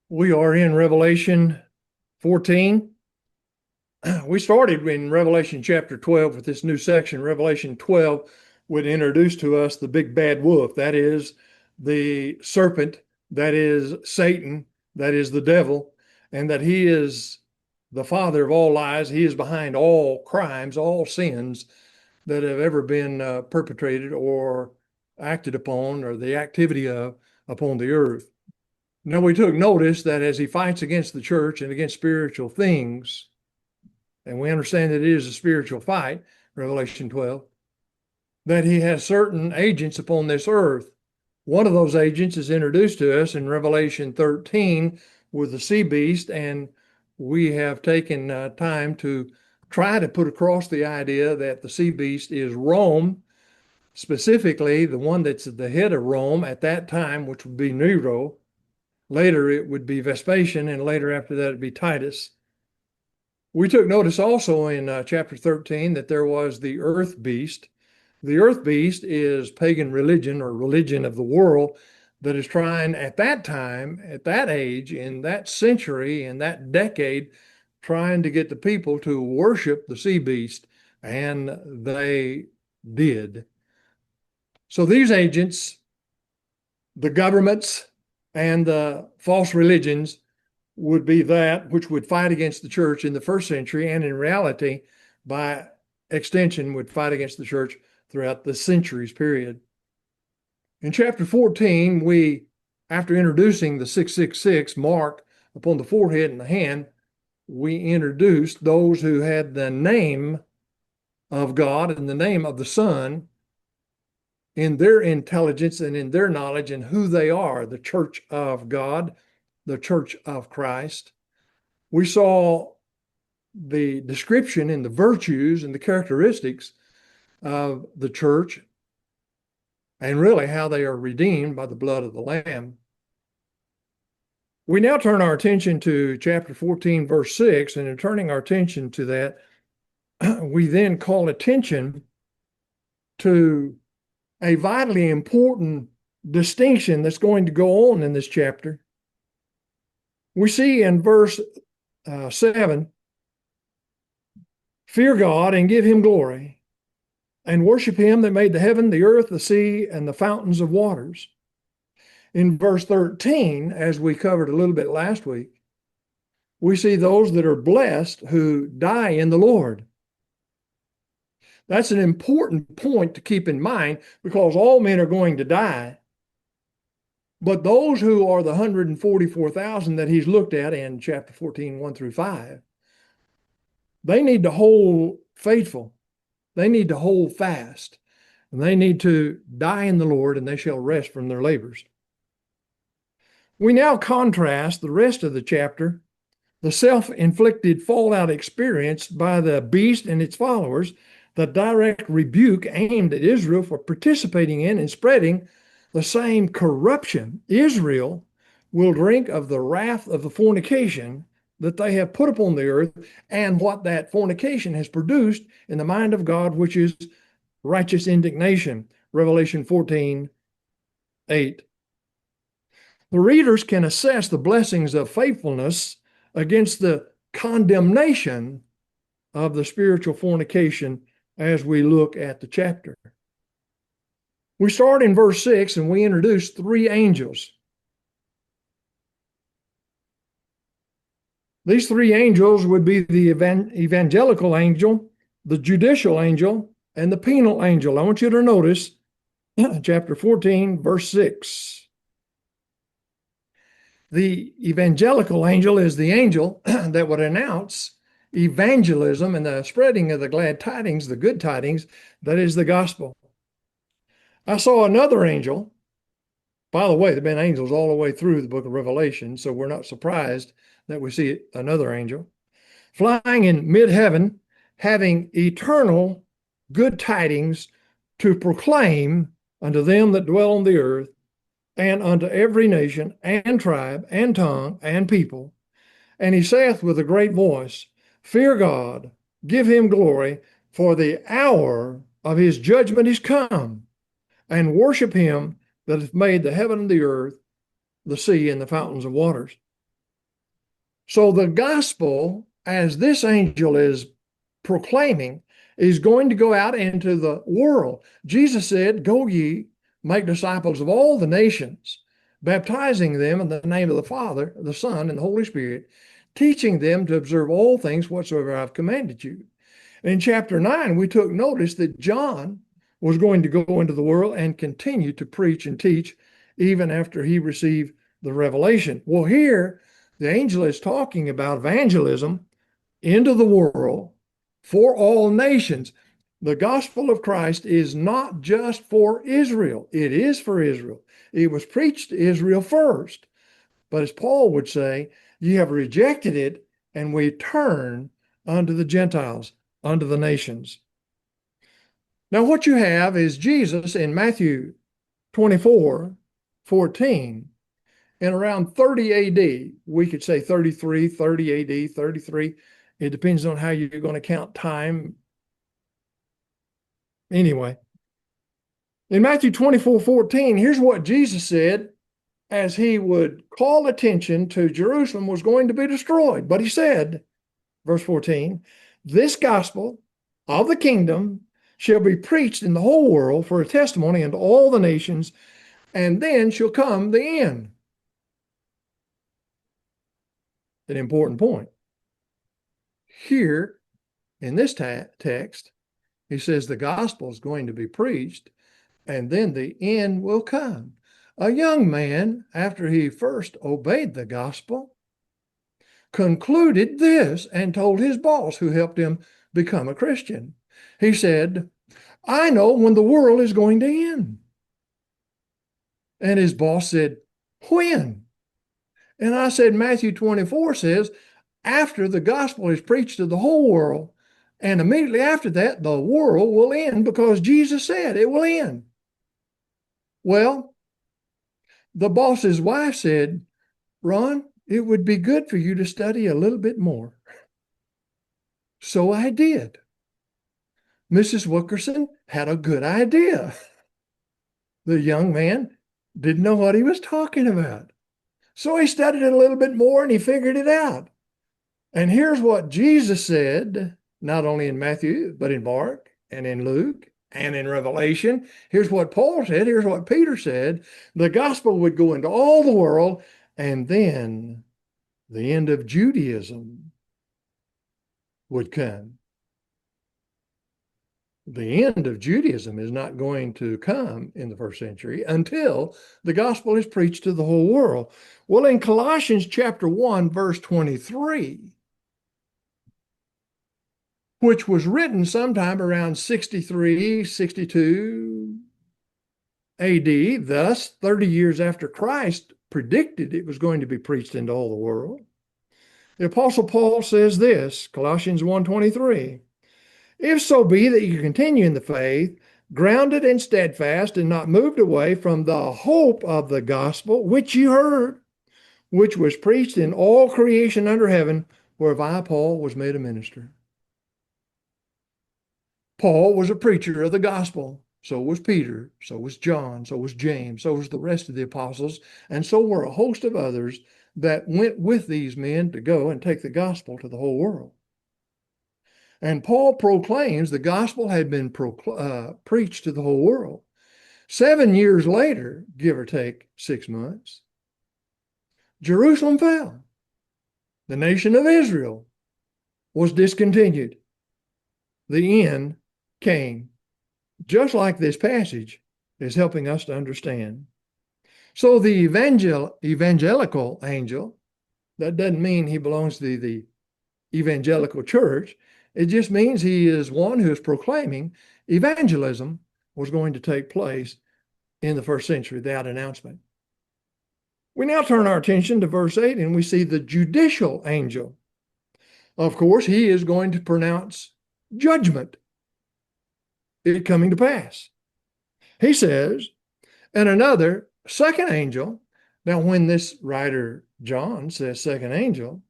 We are in Revelation 14. We started in Revelation chapter 12 with this new section. Revelation 12 would introduce to us the big bad wolf. That is the serpent, that is Satan, that is the devil, and that he is the father of all lies. He is behind all crimes, all sins that have ever been perpetrated or acted upon, or the activity of upon the earth. Now, we took notice that as he fights against the church and against spiritual things, and we understand that it is a spiritual fight, Revelation 12, that he has certain agents upon this earth. One of those agents is introduced to us in Revelation 13 with the sea beast, and we have taken time to try to put across the idea that the sea beast is Rome, specifically the one that's at the head of Rome at that time, which would be Nero. Later, it would be Vespasian, and later after that, it'd be Titus. We took notice also in chapter 13 that there was the earth beast. The earth beast is pagan religion or religion of the world that is trying at that time, at that age, in that century, in that decade, trying to get the people to worship the sea beast, and they did. So these agents, the governments, and the false religions would be that which would fight against the church in the first century, and in reality, by extension, would fight against the church throughout the centuries period. In chapter 14, we, after introducing the 666 mark upon the forehead and the hand, we introduced those who had the name of God and the name of the Son in their intelligence and in their knowledge and who they are, the church of God, the church of Christ. We saw the description and the virtues and the characteristics of the church, and really how they are redeemed by the blood of the Lamb. We now turn our attention to chapter 14, verse 6, and in turning our attention to that, we then call attention to a vitally important distinction that's going to go on in this chapter. We see in verse 7, fear God and give him glory, and worship him that made the heaven, the earth, the sea, and the fountains of waters. In verse 13, as we covered a little bit last week, we see those that are blessed who die in the Lord. That's an important point to keep in mind, because all men are going to die. But those who are the 144,000 that he's looked at in chapter 14, 1 through 5, they need to hold faithful. They need to hold fast. And they need to die in the Lord, and they shall rest from their labors. We now contrast the rest of the chapter, the self-inflicted fallout experienced by the beast and its followers, the direct rebuke aimed at Israel for participating in and spreading the same corruption. Israel will drink of the wrath of the fornication that they have put upon the earth, and what that fornication has produced in the mind of God, which is righteous indignation. Revelation 14, 8. The readers can assess the blessings of faithfulness against the condemnation of the spiritual fornication as we look at the chapter. We start in verse 6, and we introduce three angels. These three angels would be the Evangelical Angel, the Judicial Angel, and the Penal Angel. I want you to notice chapter 14, verse 6. The Evangelical Angel is the angel that would announce evangelism and the spreading of the glad tidings, the good tidings, that is the gospel. I saw another angel. By the way, there have been angels all the way through the book of Revelation, so we're not surprised that we see another angel flying in mid-heaven, having eternal good tidings to proclaim unto them that dwell on the earth, and unto every nation and tribe and tongue and people. And he saith with a great voice, fear God, give him glory, for the hour of his judgment is come, and worship him that hath made the heaven and the earth, the sea, and the fountains of waters. So the gospel, as this angel is proclaiming, is going to go out into the world. Jesus said, "Go ye, make disciples of all the nations, baptizing them in the name of the Father, the Son, and the Holy Spirit, teaching them to observe all things whatsoever I've commanded you." In chapter 9, we took notice that John was going to go into the world and continue to preach and teach even after he received the revelation. Well, here the angel is talking about evangelism into the world for all nations. The gospel of Christ is not just for Israel. It is for Israel. It was preached to Israel first. But as Paul would say, you have rejected it, and we turn unto the Gentiles, unto the nations. Now, what you have is Jesus in Matthew 24:14, in around 30 AD. We could say 33, 30 AD, 33. It depends on how you're going to count time. Anyway, in Matthew 24:14, here's what Jesus said as he would call attention to Jerusalem was going to be destroyed. But he said, verse 14, "This gospel of the kingdom shall be preached in the whole world for a testimony unto all the nations, and then shall come the end." An important point. Here in this text, he says the gospel is going to be preached, and then the end will come. A young man, after he first obeyed the gospel, concluded this and told his boss, who helped him become a Christian. He said, "I know when the world is going to end." And his boss said, "When?" And I said, Matthew 24 says, after the gospel is preached to the whole world, and immediately after that, the world will end because Jesus said it will end. Well, the boss's wife said, "Ron, it would be good for you to study a little bit more." So I did. Mrs. Wilkerson had a good idea. The young man didn't know what he was talking about. So he studied it a little bit more and he figured it out. And here's what Jesus said, not only in Matthew, but in Mark and in Luke and in Revelation. Here's what Paul said. Here's what Peter said. The gospel would go into all the world, and then the end of Judaism would come. The end of Judaism is not going to come in the first century until the gospel is preached to the whole world. Well, in Colossians chapter 1, verse 23, which was written sometime around 63, 62 AD, thus 30 years after Christ predicted it was going to be preached into all the world. The Apostle Paul says this, Colossians 1:23, "If so be that you continue in the faith, grounded and steadfast, and not moved away from the hope of the gospel which you heard, which was preached in all creation under heaven, whereof I, Paul, was made a minister." Paul was a preacher of the gospel. So was Peter, so was John, so was James, so was the rest of the apostles, and so were a host of others that went with these men to go and take the gospel to the whole world. And Paul proclaims the gospel had been preached to the whole world. 7 years later, give or take 6 months, Jerusalem fell. The nation of Israel was discontinued. The end came, just like this passage is helping us to understand. So the evangelical angel, that doesn't mean he belongs to the evangelical church. It just means he is one who is proclaiming evangelism was going to take place in the first century, that announcement. We now turn our attention to verse 8, and we see the judicial angel. Of course, he is going to pronounce judgment, it coming to pass. He says, "And another second angel." Now, when this writer, John, says second angel,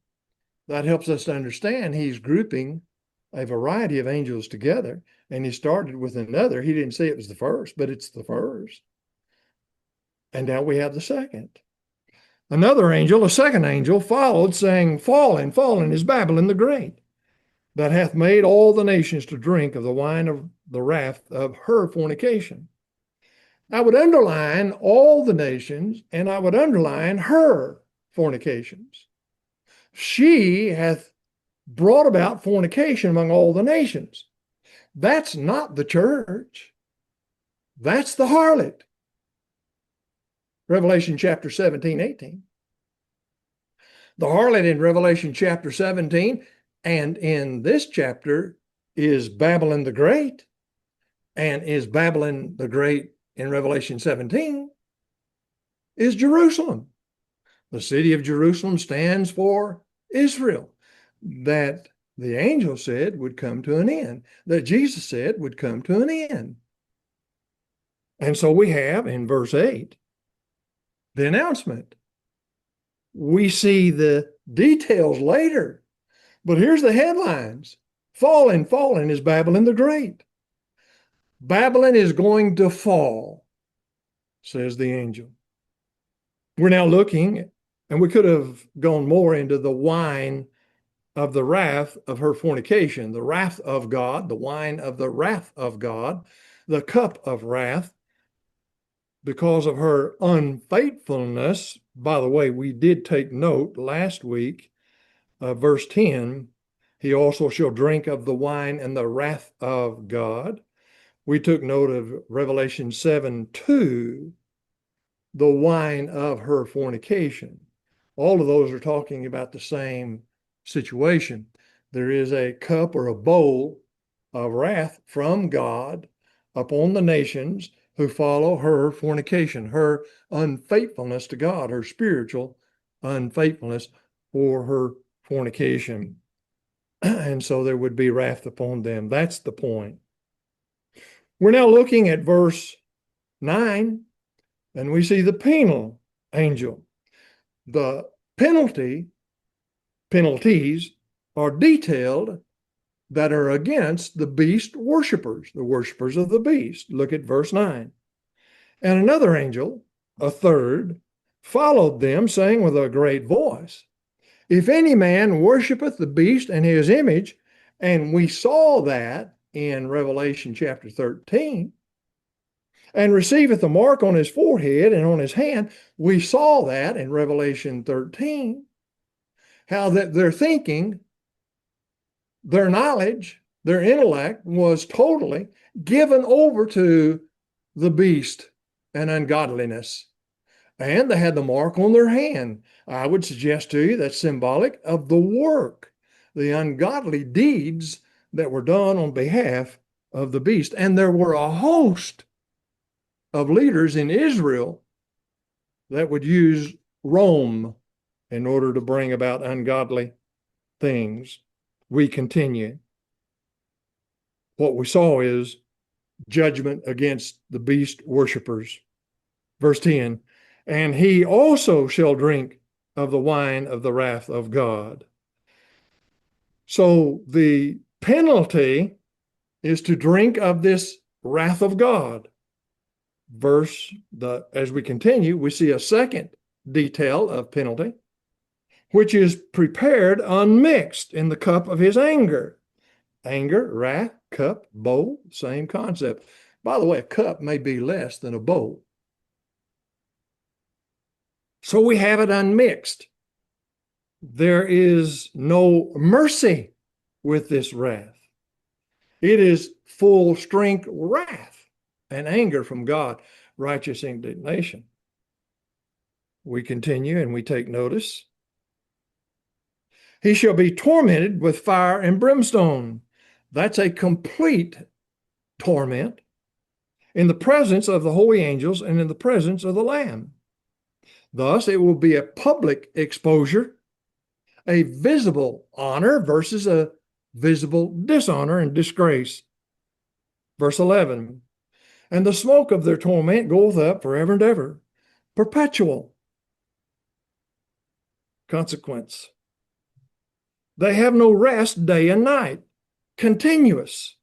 that helps us to understand he's grouping a variety of angels together. And he started with another. He didn't say it was the first, but it's the first. And now we have the second. Another angel, a second angel, followed, saying, Fallen, fallen is Babylon the Great, that hath made all the nations to drink of the wine of the wrath of her fornication. I would underline all the nations, and I would underline her fornications. She hath brought about fornication among all the nations. That's not the church. That's the harlot. Revelation chapter 17, 18. The harlot in Revelation chapter 17 and in this chapter is Babylon the Great. And is Babylon the Great in Revelation 17 is Jerusalem. The city of Jerusalem stands for Israel, that the angel said would come to an end, that Jesus said would come to an end. And so we have in verse 8 the announcement. We see the details later, but here's the headlines. Fallen, fallen is Babylon the Great. Babylon is going to fall, says the angel. We're now looking, and we could have gone more into the wine of the wrath of her fornication, the wrath of God, the wine of the wrath of God, the cup of wrath because of her unfaithfulness. By the way, we did take note last week, verse 10, he also shall drink of the wine and the wrath of God. We took note of Revelation 7:2, the wine of her fornication. All of those are talking about the same situation. There is a cup or a bowl of wrath from God upon the nations who follow her fornication, her unfaithfulness to God, her spiritual unfaithfulness for her fornication. And so there would be wrath upon them. That's the point. We're now looking at verse 9, and we see the penal angel. The penalties are detailed that are against the beast worshipers, the worshipers of the beast. Look at verse 9. And another angel, a third, followed them, saying with a great voice, If any man worshipeth the beast and his image, and we saw that in Revelation chapter 13, and receiveth a mark on his forehead and on his hand, we saw that in Revelation 13, how that their thinking, their knowledge, their intellect was totally given over to the beast and ungodliness. And they had the mark on their hand. I would suggest to you that's symbolic of the work, the ungodly deeds that were done on behalf of the beast. And there were a host of leaders in Israel that would use Rome in order to bring about ungodly things. We continue. What we saw is judgment against the beast worshipers. Verse 10, and he also shall drink of the wine of the wrath of God. So the penalty is to drink of this wrath of God. As we continue, we see a second detail of penalty, which is prepared unmixed in the cup of his anger. Anger, wrath, cup, bowl, same concept. By the way, a cup may be less than a bowl. So we have it unmixed. There is no mercy with this wrath. It is full strength wrath and anger from God, righteous indignation. We continue and we take notice. He shall be tormented with fire and brimstone. That's a complete torment in the presence of the holy angels and in the presence of the Lamb. Thus, it will be a public exposure, a visible honor versus a visible dishonor and disgrace. Verse 11, and the smoke of their torment goeth up forever and ever, perpetual consequence. They have no rest day and night, continuous.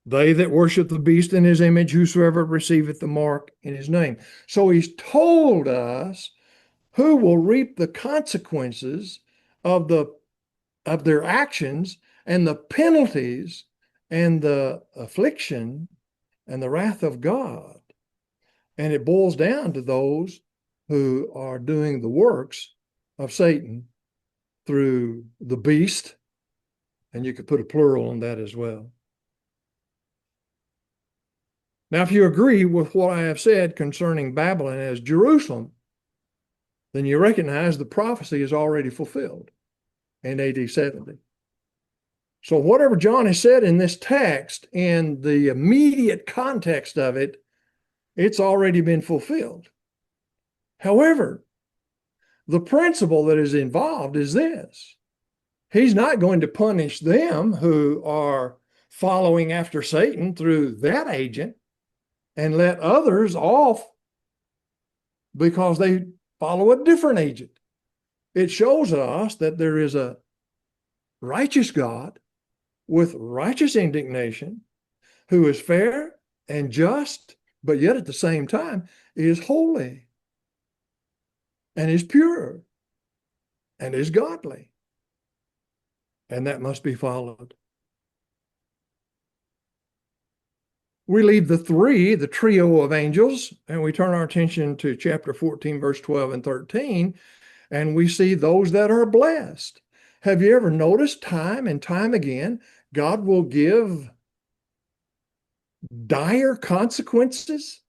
They that worship the beast in his image, whosoever receiveth the mark in his name. So he's told us who will reap the consequences of their actions and the penalties and the affliction and the wrath of God. And it boils down to those who are doing the works of Satan through the beast, and you could put a plural on that as well. Now, if you agree with what I have said concerning Babylon as Jerusalem, then you recognize the prophecy is already fulfilled in AD 70. So whatever John has said in this text, in the immediate context of it, it's already been fulfilled. However, the principle that is involved is this. He's not going to punish them who are following after Satan through that agent and let others off because they follow a different agent. It shows us that there is a righteous God with righteous indignation who is fair and just, but yet at the same time is holy and is pure and is godly. And that must be followed. We leave the trio of angels, and we turn our attention to chapter 14, verse 12 and 13, and we see those that are blessed. Have you ever noticed time and time again, God will give dire consequences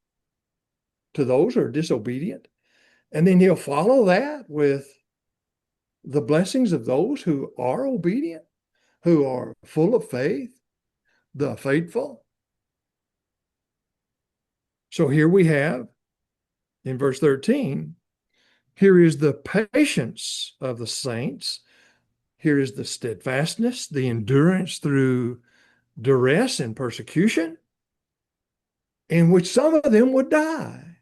to those who are disobedient, and then he'll follow that with the blessings of those who are obedient, who are full of faith, the faithful. So here we have, in verse 13, here is the patience of the saints. Here is the steadfastness, the endurance through duress and persecution, in which some of them would die,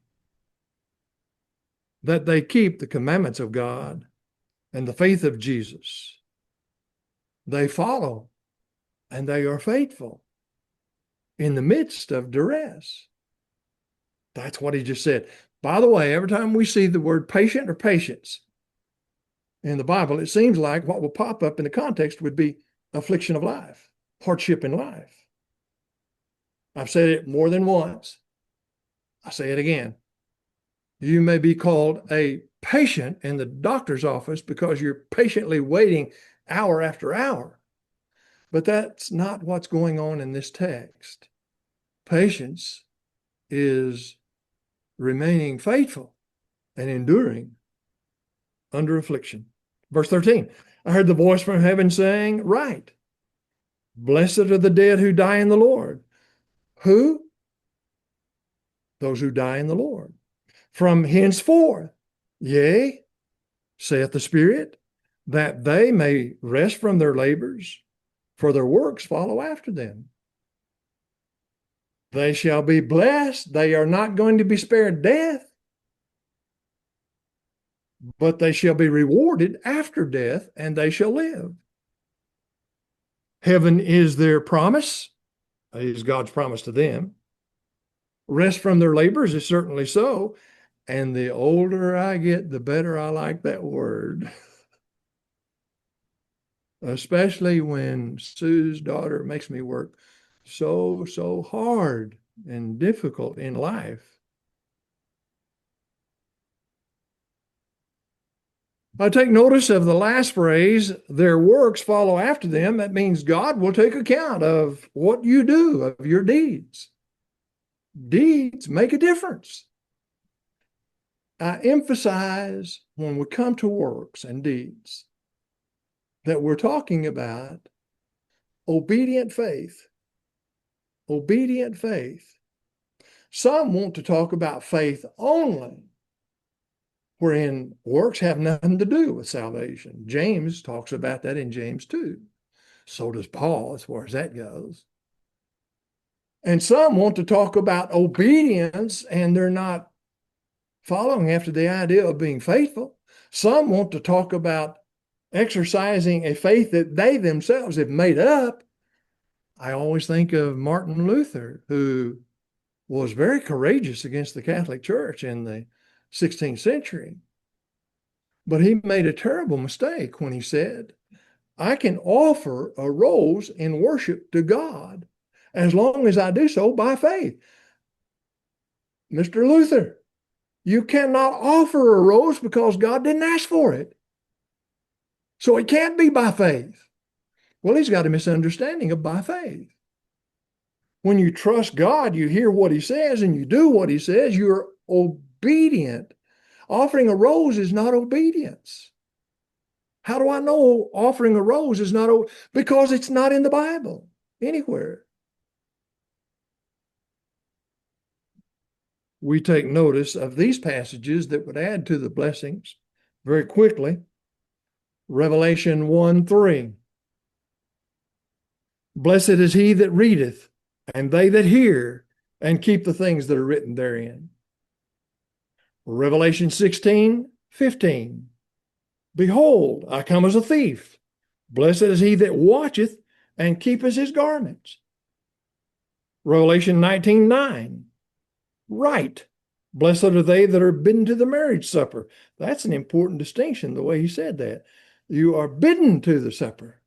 that they keep the commandments of God and the faith of Jesus. They follow and they are faithful in the midst of duress. That's what he just said. By the way, every time we see the word patient or patience in the Bible, it seems like what will pop up in the context would be affliction of life, hardship in life. I've said it more than once. I say it again. You may be called a patient in the doctor's office because you're patiently waiting hour after hour. But that's not what's going on in this text. Patience is remaining faithful and enduring under affliction. Verse 13, I heard the voice from heaven saying, "Write, blessed are the dead who die in the Lord." Who? Those who die in the Lord. From henceforth, yea, saith the Spirit, that they may rest from their labors, for their works follow after them. They shall be blessed. They are not going to be spared death, but they shall be rewarded after death, and they shall live. Heaven is their promise, is God's promise to them. Rest from their labors is certainly so. And the older I get, the better I like that word. Especially when Sue's daughter makes me work so hard and difficult in life. I take notice of the last phrase, their works follow after them. That means God will take account of what you do, of your deeds. Deeds make a difference. I emphasize when we come to works and deeds that we're talking about obedient faith. Obedient faith. Some want to talk about faith only, wherein works have nothing to do with salvation. James talks about that in James 2. So does Paul, as far as that goes. And some want to talk about obedience, and they're not following after the idea of being faithful. Some want to talk about exercising a faith that they themselves have made up. I always think of Martin Luther, who was very courageous against the Catholic Church in the 16th century. But he made a terrible mistake when he said, I can offer a rose in worship to God as long as I do so by faith. Mr. Luther, you cannot offer a rose because God didn't ask for it. So it can't be by faith. Well, he's got a misunderstanding of by faith. When you trust God, you hear what he says and you do what he says, you're obedient. Offering a rose is not obedience. How do I know offering a rose is not? Because it's not in the Bible anywhere. We take notice of these passages that would add to the blessings very quickly. Revelation 1:3. Blessed is he that readeth, and they that hear, and keep the things that are written therein. Revelation 16:15. Behold, I come as a thief. Blessed is he that watcheth and keepeth his garments. Revelation 19:9. Right. Blessed are they that are bidden to the marriage supper. That's an important distinction, the way he said that. You are bidden to the supper.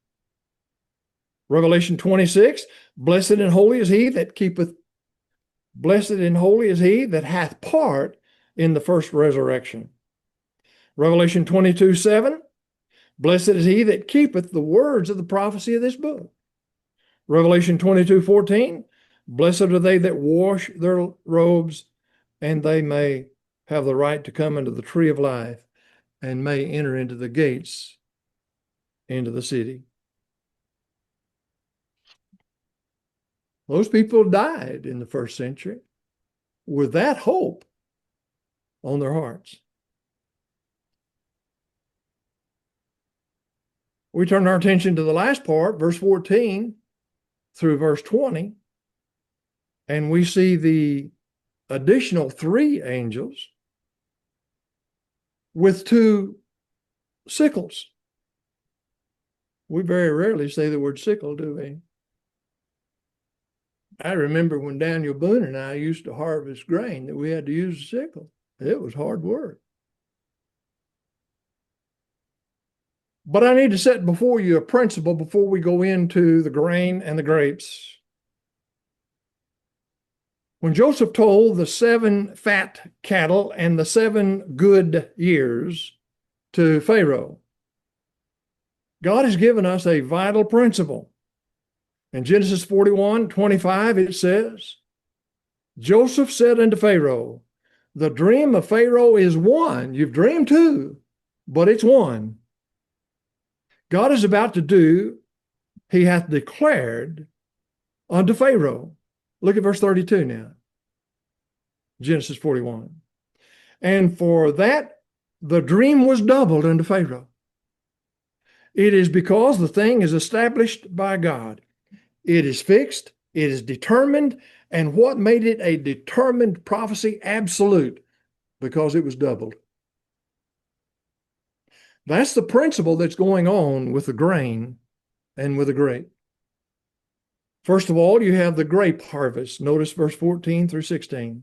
Revelation 26. Blessed and holy is he that keepeth, blessed and holy is he that hath part in the first resurrection. Revelation 22:7, blessed is he that keepeth the words of the prophecy of this book. Revelation 22:14, blessed are they that wash their robes, and they may have the right to come into the tree of life and may enter into the gates into the city. Those people died in the first century with that hope on their hearts. We turn our attention to the last part, verse 14 through verse 20, and we see the additional 3 angels with 2 sickles. We very rarely say the word sickle, do we? I remember when Daniel Boone and I used to harvest grain that we had to use a sickle. It was hard work. But I need to set before you a principle before we go into the grain and the grapes. When Joseph told the 7 fat cattle and the 7 good years to Pharaoh, God has given us a vital principle. In Genesis 41:25, it says, Joseph said unto Pharaoh, the dream of Pharaoh is one. You've dreamed 2, but it's one. God is about to do, he hath declared unto Pharaoh. Look at verse 32 now. Genesis 41. And for that the dream was doubled unto Pharaoh. It is because the thing is established by God. It is fixed, it is determined, and what made it a determined prophecy? Absolute, because it was doubled. That's the principle that's going on with the grain and with the grape. First of all, you have the grape harvest. Notice verse 14 through 16.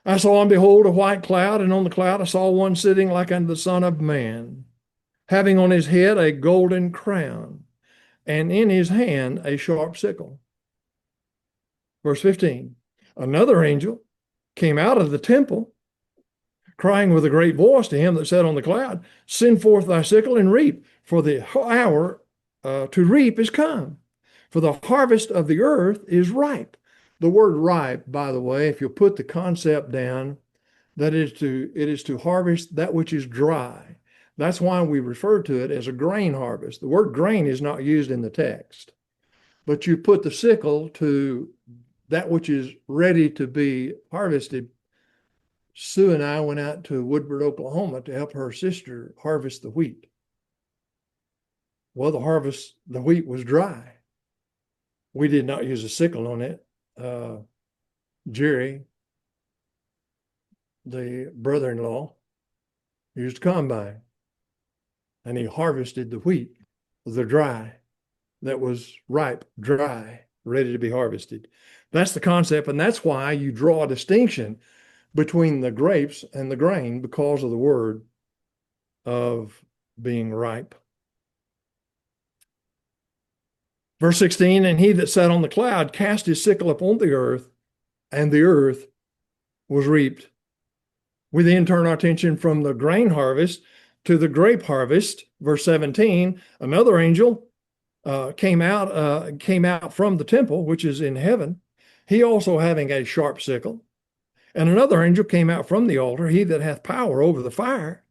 I saw and behold a white cloud, and on the cloud I saw one sitting like unto the Son of Man, having on his head a golden crown, and in his hand a sharp sickle. Verse 15, another angel came out of the temple, crying with a great voice to him that sat on the cloud, send forth thy sickle and reap, for the hour to reap is come, for the harvest of the earth is ripe. The word ripe, by the way, if you put the concept down, it is to harvest that which is dry. That's why we refer to it as a grain harvest. The word grain is not used in the text, but you put the sickle to that which is ready to be harvested. Sue and I went out to Woodward, Oklahoma to help her sister harvest the wheat. Well, the wheat was dry. We did not use a sickle on it. Jerry, the brother-in-law, used a combine, and he harvested the wheat, the dry, that was ripe, dry, ready to be harvested. That's the concept, and that's why you draw a distinction between the grapes and the grain because of the word of being ripe. Verse 16, and he that sat on the cloud cast his sickle upon the earth, and the earth was reaped. We then turn our attention from the grain harvest to the grape harvest. Verse 17, another angel came out from the temple, which is in heaven, he also having a sharp sickle. And another angel came out from the altar, he that hath power over the fire.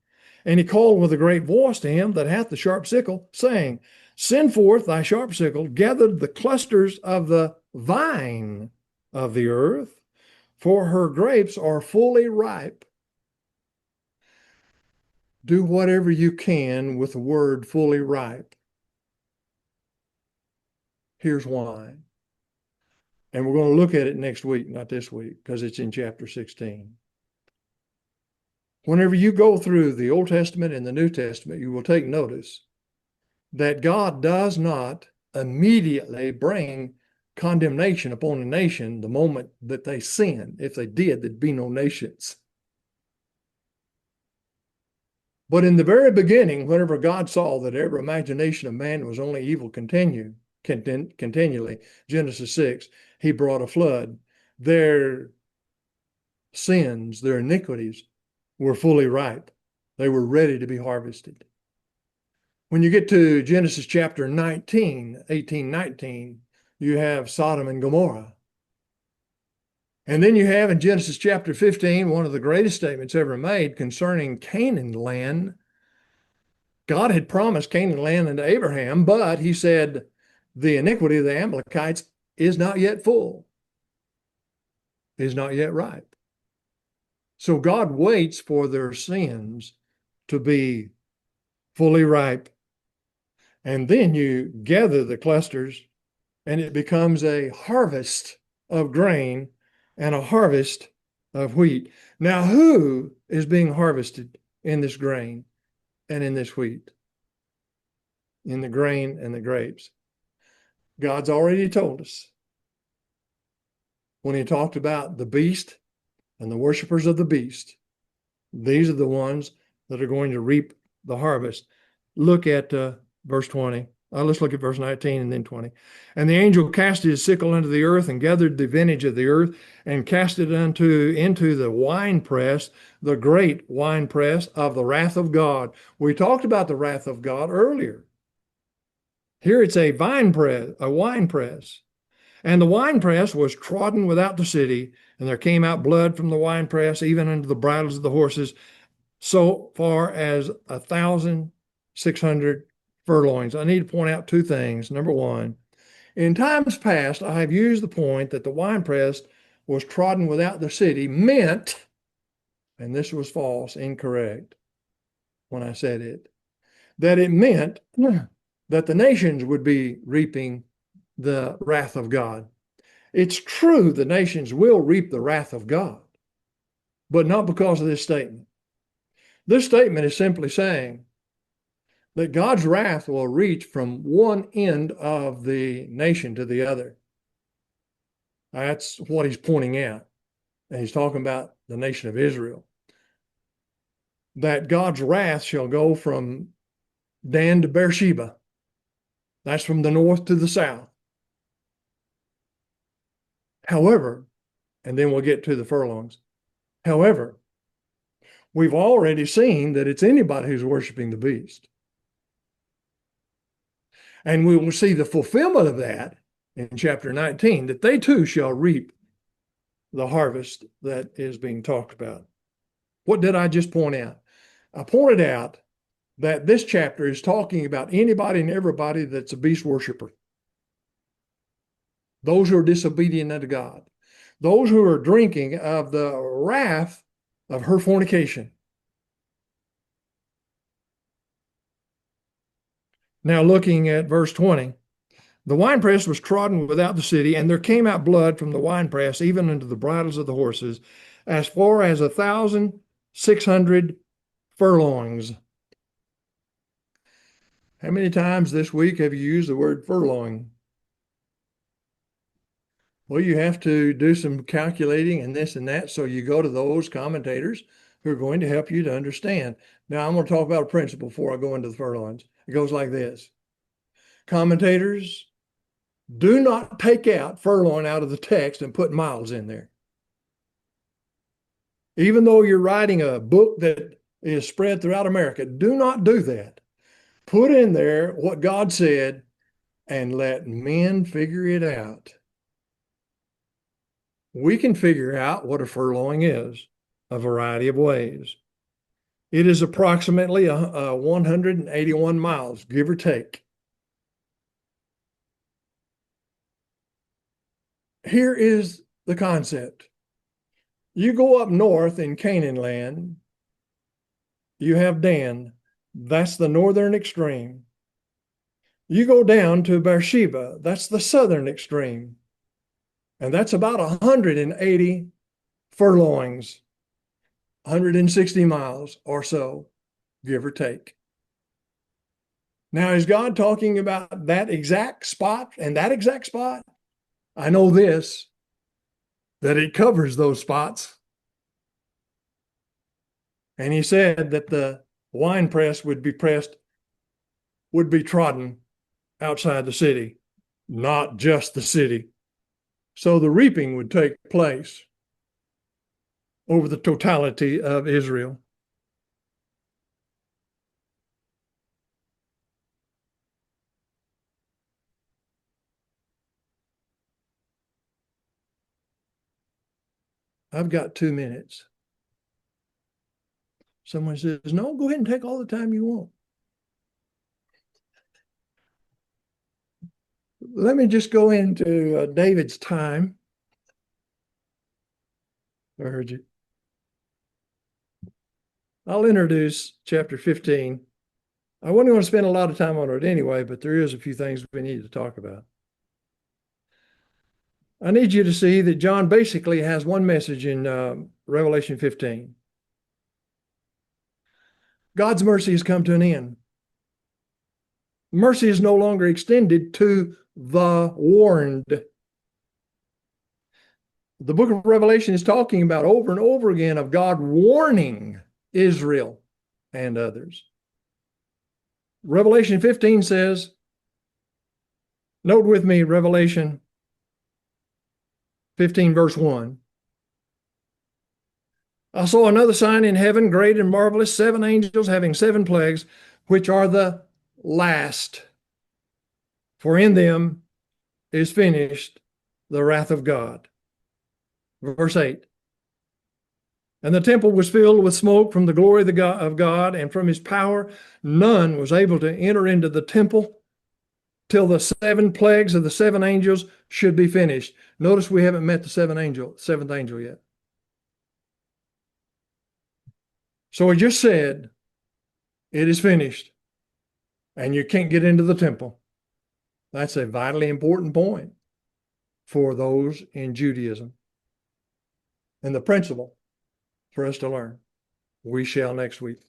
And he called with a great voice to him that hath the sharp sickle, saying, send forth thy sharp sickle, gather the clusters of the vine of the earth, for her grapes are fully ripe. Do whatever you can with the word fully ripe. Here's why. And we're going to look at it next week, not this week, because it's in chapter 16. Whenever you go through the Old Testament and the New Testament, you will take notice that God does not immediately bring condemnation upon a nation the moment that they sin. If they did, there'd be no nations. But in the very beginning, whenever God saw that every imagination of man was only evil continually, Genesis 6, he brought a flood. Their sins, their iniquities were fully ripe. They were ready to be harvested. When you get to Genesis chapter 19, 18, 19, you have Sodom and Gomorrah. And then you have in Genesis chapter 15, one of the greatest statements ever made concerning Canaan land. God had promised Canaan land unto Abraham, but he said, the iniquity of the Amalekites is not yet full, is not yet ripe. So God waits for their sins to be fully ripe. And then you gather the clusters, and it becomes a harvest of grain and a harvest of wheat. Now, who is being harvested in this grain and in this wheat? In the grain and the grapes. God's already told us when he talked about the beast and the worshipers of the beast. These are the ones that are going to reap the harvest. Look at verse 20. Let's look at verse 19 and then 20. And the angel cast his sickle into the earth and gathered the vintage of the earth and cast it into the winepress, the great winepress of the wrath of God. We talked about the wrath of God earlier. Here it's a winepress. And the winepress was trodden without the city, and there came out blood from the winepress, even unto the bridles of the horses, so far as 1,600 furlongs. I need to point out two things. Number one, in times past, I have used the point that the winepress was trodden without the city meant, and this was false, incorrect when I said it, that it meant that the nations would be reaping the wrath of God. It's true the nations will reap the wrath of God, but not because of this statement. This statement is simply saying that God's wrath will reach from one end of the nation to the other. That's what he's pointing out. And he's talking about the nation of Israel. That God's wrath shall go from Dan to Beersheba. That's from the north to the south. However, and then we'll get to the furlongs. However, we've already seen that it's anybody who's worshiping the beast. And we will see the fulfillment of that in chapter 19, that they too shall reap the harvest that is being talked about. What did I just point out? I pointed out that this chapter is talking about anybody and everybody that's a beast worshiper. Those who are disobedient unto God. Those who are drinking of the wrath of her fornication. Now looking at verse 20. The winepress was trodden without the city, and there came out blood from the winepress, even unto the bridles of the horses, as far as 1,600 furlongs. How many times this week have you used the word furlong? Well, you have to do some calculating and this and that. So you go to those commentators who are going to help you to understand. Now, I'm going to talk about a principle before I go into the furlongs. It goes like this. Commentators do not take out furlong out of the text and put miles in there. Even though you're writing a book that is spread throughout America, do not do that. Put in there what God said and let men figure it out. We can figure out what a furlong is a variety of ways. It is approximately 181 miles, give or take. Here is the concept. You go up north in Canaan land, you have Dan. That's the northern extreme. You go down to Beersheba, that's the southern extreme. And that's about 180 furlongs, 160 miles or so, give or take. Now, is God talking about that exact spot and that exact spot? I know this, that it covers those spots. And he said that the wine press would be trodden outside the city, not just the city. So the reaping would take place over the totality of Israel. I've got 2 minutes. Someone says, no, go ahead and take all the time you want. Let me just go into David's time. I heard you. I'll introduce chapter 15. I wasn't going to spend a lot of time on it anyway, but there is a few things we need to talk about. I need you to see that John basically has one message in Revelation 15. God's mercy has come to an end. Mercy is no longer extended to the warned. The book of Revelation is talking about over and over again of God warning Israel and others. Revelation 15 says, note with me Revelation 15 verse 1. I saw another sign in heaven, great and marvelous, 7 angels having 7 plagues, which are the last. For in them is finished the wrath of God. Verse 8. And the temple was filled with smoke from the glory of God, and from his power none was able to enter into the temple till the 7 plagues of the 7 angels should be finished. Notice we haven't met the 7th angel yet. So he just said, it is finished, and you can't get into the temple. That's a vitally important point for those in Judaism. And the principle for us to learn. We shall next week.